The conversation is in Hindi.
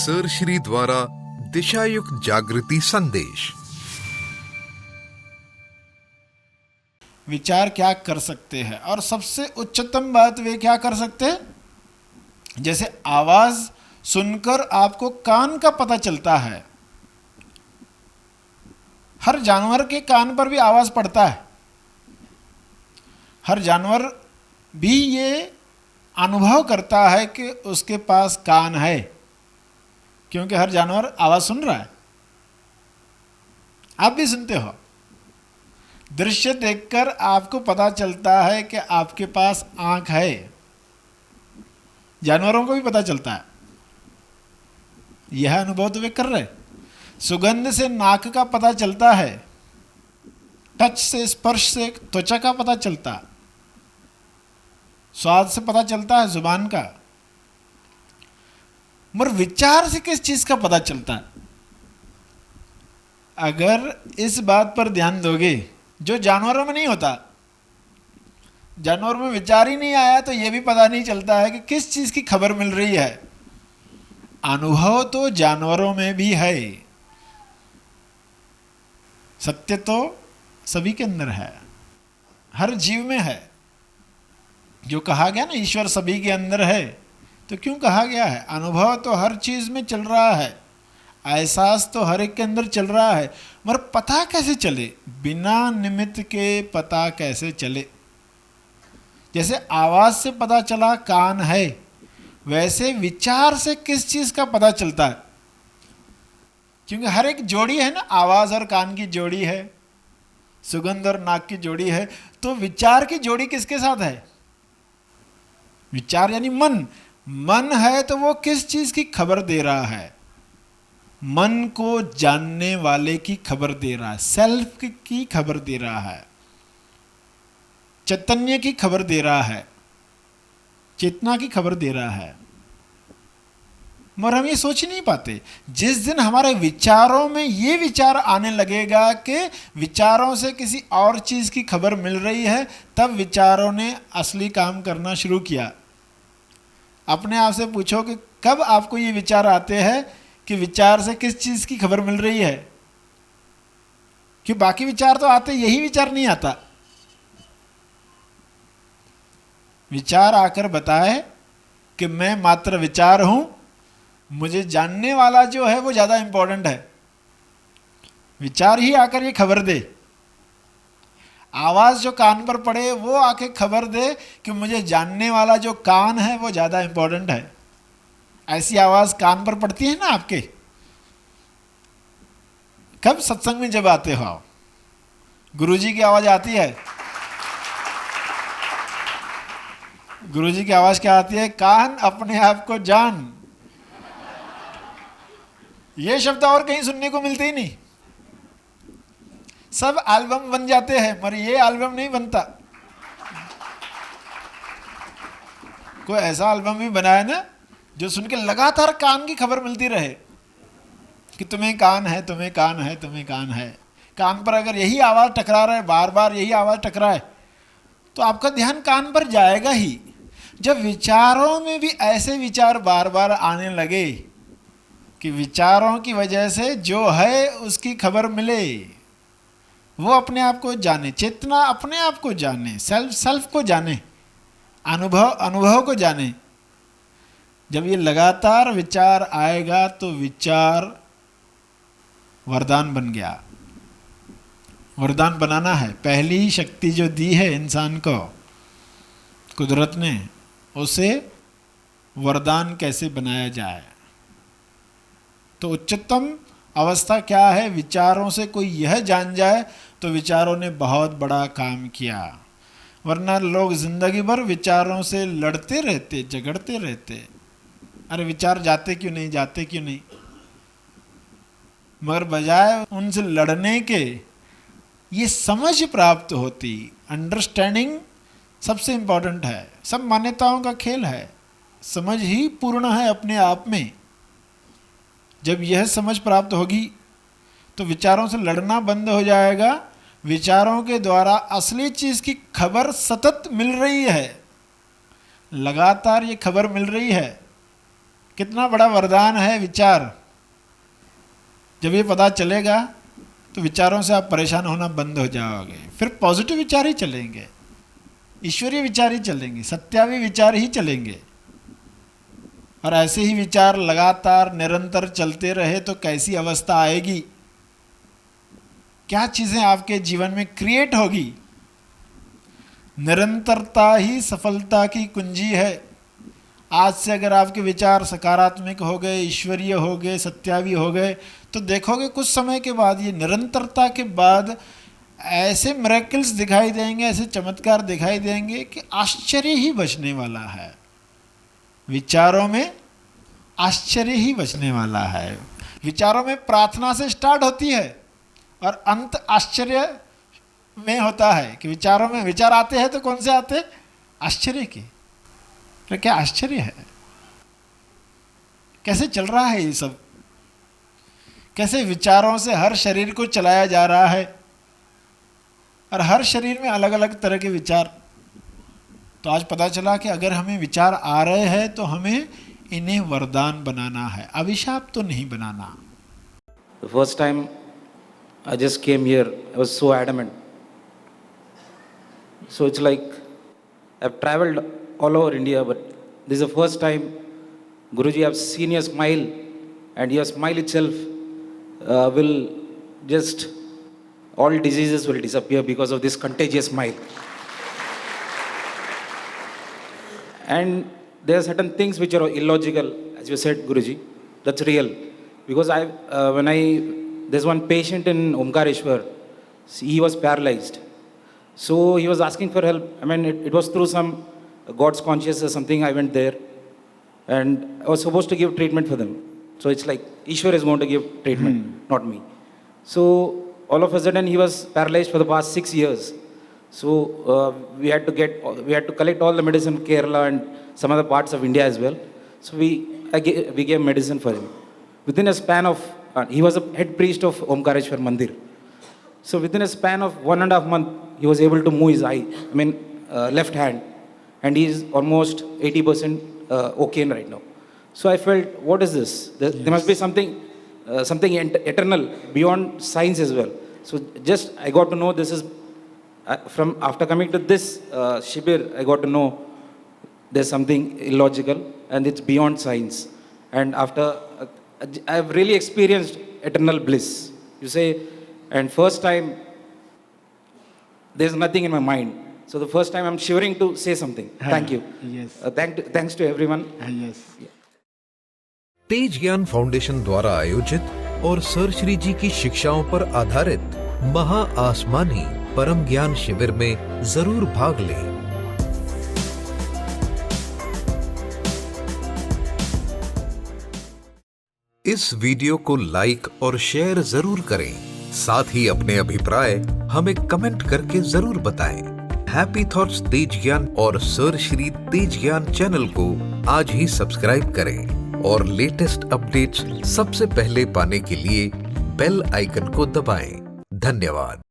सर श्री द्वारा दिशायुक्त जागृति संदेश। विचार क्या कर सकते हैं और सबसे उच्चतम बात वे क्या कर सकते हैं? जैसे आवाज सुनकर आपको कान का पता चलता है, हर जानवर के कान पर भी आवाज पड़ता है। हर जानवर भी ये अनुभव करता है कि उसके पास कान है, क्योंकि हर जानवर आवाज सुन रहा है। आप भी सुनते हो। दृश्य देखकर आपको पता चलता है कि आपके पास आंख है। जानवरों को भी पता चलता है। यह अनुभव तो वे कर रहे। सुगंध से नाक का पता चलता है, टच से, स्पर्श से त्वचा का पता चलता है, स्वाद से पता चलता है जुबान का। मगर विचार से किस चीज का पता चलता है? अगर इस बात पर ध्यान दोगे, जो जानवरों में नहीं होता, जानवर में विचार ही नहीं आया तो यह भी पता नहीं चलता है कि किस चीज की खबर मिल रही है। अनुभव तो जानवरों में भी है, सत्य तो सभी के अंदर है, हर जीव में है। जो कहा गया ना ईश्वर सभी के अंदर है, तो क्यों कहा गया है? अनुभव तो हर चीज में चल रहा है, एहसास तो हर एक के अंदर चल रहा है, मगर पता कैसे चले? बिना निमित्त के पता कैसे चले? जैसे आवाज से पता चला कान है, वैसे विचार से किस चीज का पता चलता है? क्योंकि हर एक जोड़ी है ना, आवाज और कान की जोड़ी है, सुगंध और नाक की जोड़ी है, तो विचार की जोड़ी किसके साथ है? विचार यानी मन। मन है तो वो किस चीज की खबर दे रहा है? मन को जानने वाले की खबर दे रहा है, सेल्फ की खबर दे रहा है, चैतन्य की खबर दे रहा है, चेतना की खबर दे रहा है। मगर हम ये सोच नहीं पाते। जिस दिन हमारे विचारों में ये विचार आने लगेगा कि विचारों से किसी और चीज की खबर मिल रही है, तब विचारों ने असली काम करना शुरू किया। अपने आप से पूछो कि कब आपको ये विचार आते हैं कि विचार से किस चीज की खबर मिल रही है? कि बाकी विचार तो आते, यही विचार नहीं आता। विचार आकर बताए कि मैं मात्र विचार हूं, मुझे जानने वाला जो है वो ज्यादा इंपॉर्टेंट है। विचार ही आकर ये खबर दे। आवाज जो कान पर पड़े वो आके खबर दे कि मुझे जानने वाला जो कान है वो ज्यादा इंपॉर्टेंट है। ऐसी आवाज कान पर पड़ती है ना आपके? कब? सत्संग में जब आते हो, गुरुजी की आवाज आती है। गुरुजी की आवाज क्या आती है? कान अपने आप को जान। ये शब्द और कहीं सुनने को मिलते ही नहीं। सब एल्बम बन जाते हैं, मगर ये एल्बम नहीं बनता। कोई ऐसा एल्बम भी बनाया ना जो सुन के लगातार कान की खबर मिलती रहे कि तुम्हें कान है, तुम्हें कान है, तुम्हें कान है। कान पर अगर यही आवाज टकरा रहा है, बार बार यही आवाज टकराए, तो आपका ध्यान कान पर जाएगा ही। जब विचारों में भी ऐसे विचार बार बार आने लगे कि विचारों की वजह से जो है उसकी खबर मिले, वो अपने आप को जाने, चेतना अपने आप को जाने, सेल्फ को जाने, अनुभव को जाने। जब ये लगातार विचार आएगा तो विचार वरदान बन गया। वरदान बनाना है। पहली ही शक्ति जो दी है इंसान को कुदरत ने, उसे वरदान कैसे बनाया जाए। तो उच्चतम अवस्था क्या है? विचारों से कोई यह जान जाए तो विचारों ने बहुत बड़ा काम किया। वरना लोग जिंदगी भर विचारों से लड़ते रहते, झगड़ते रहते। अरे विचार जाते क्यों नहीं, जाते क्यों नहीं? मगर बजाय उनसे लड़ने के ये समझ प्राप्त होती। अंडरस्टैंडिंग सबसे इंपॉर्टेंट है। सब मान्यताओं का खेल है, समझ ही पूर्ण है अपने आप में। जब यह समझ प्राप्त होगी तो विचारों से लड़ना बंद हो जाएगा। विचारों के द्वारा असली चीज की खबर सतत मिल रही है, लगातार ये खबर मिल रही है कितना बड़ा वरदान है विचार। जब ये पता चलेगा तो विचारों से आप परेशान होना बंद हो जाओगे, फिर पॉजिटिव विचार ही चलेंगे, ईश्वरीय विचार ही चलेंगे, सत्यावी विचार ही चलेंगे। और ऐसे ही विचार लगातार निरंतर चलते रहे तो कैसी अवस्था आएगी, क्या चीज़ें आपके जीवन में क्रिएट होगी। निरंतरता ही सफलता की कुंजी है। आज से अगर आपके विचार सकारात्मक हो गए, ईश्वरीय हो गए, सत्यावी हो गए, तो देखोगे कुछ समय के बाद, ये निरंतरता के बाद ऐसे मिरेकल्स दिखाई देंगे, ऐसे चमत्कार दिखाई देंगे कि आश्चर्य ही बचने वाला है। विचारों में आश्चर्य ही बचने वाला है। विचारों में प्रार्थना से स्टार्ट होती है और अंत आश्चर्य में होता है कि विचारों में विचार आते हैं तो कौन से आते हैं? आश्चर्य के। तो क्या आश्चर्य है, कैसे चल रहा है ये सब, कैसे विचारों से हर शरीर को चलाया जा रहा है और हर शरीर में अलग अलग तरह के विचार। तो आज पता चला कि अगर हमें विचार आ रहे हैं तो हमें इन्हें वरदान बनाना है, अभिशाप तो नहीं बनाना। The first time I just came here, I was so adamant. So it's like I've traveled all over India, but this is the first time, Guruji, I've seen your smile, and your smile itself will just, all diseases will disappear because of this contagious smile. And there are certain things which are illogical, as you said, Guruji, that's real. Because there's one patient in Omkareshwar, he was paralyzed. So he was asking for help. I mean, it was through some God's consciousness or something, I went there. And I was supposed to give treatment for them. So it's like, Ishwar is going to give treatment, not me. So all of a sudden, he was paralyzed for the past 6 years. So we had to collect all the medicine in Kerala and some other parts of India as well. So we gave medicine for him. Within a span of, he was a head priest of Omkareshwar Mandir. So within a span of 1.5 months, he was able to move his left hand, and he is almost 80% okay right now. So I felt, what is this? There must be something eternal beyond science as well. So just I got to know this is from after coming to this Shibir, I got to know there's something illogical and it's beyond science. And after I've really experienced eternal bliss. You say, and first time there's nothing in my mind. So the first time I'm shivering to say something. Thank you. Yes. Thanks to everyone. Yes. तेज ज्ञान फाउंडेशन द्वारा आयोजित और सर श्री जी की शिक्षाओं पर आधारित महा आसमानी परम ज्ञान शिविर में जरूर भाग लें। इस वीडियो को लाइक और शेयर जरूर करें। साथ ही अपने अभिप्राय हमें कमेंट करके जरूर बताएं। हैप्पी थॉट्स तेज ज्ञान और सर श्री तेज ज्ञान चैनल को आज ही सब्सक्राइब करें और लेटेस्ट अपडेट्स सबसे पहले पाने के लिए बेल आइकन को दबाएं। धन्यवाद।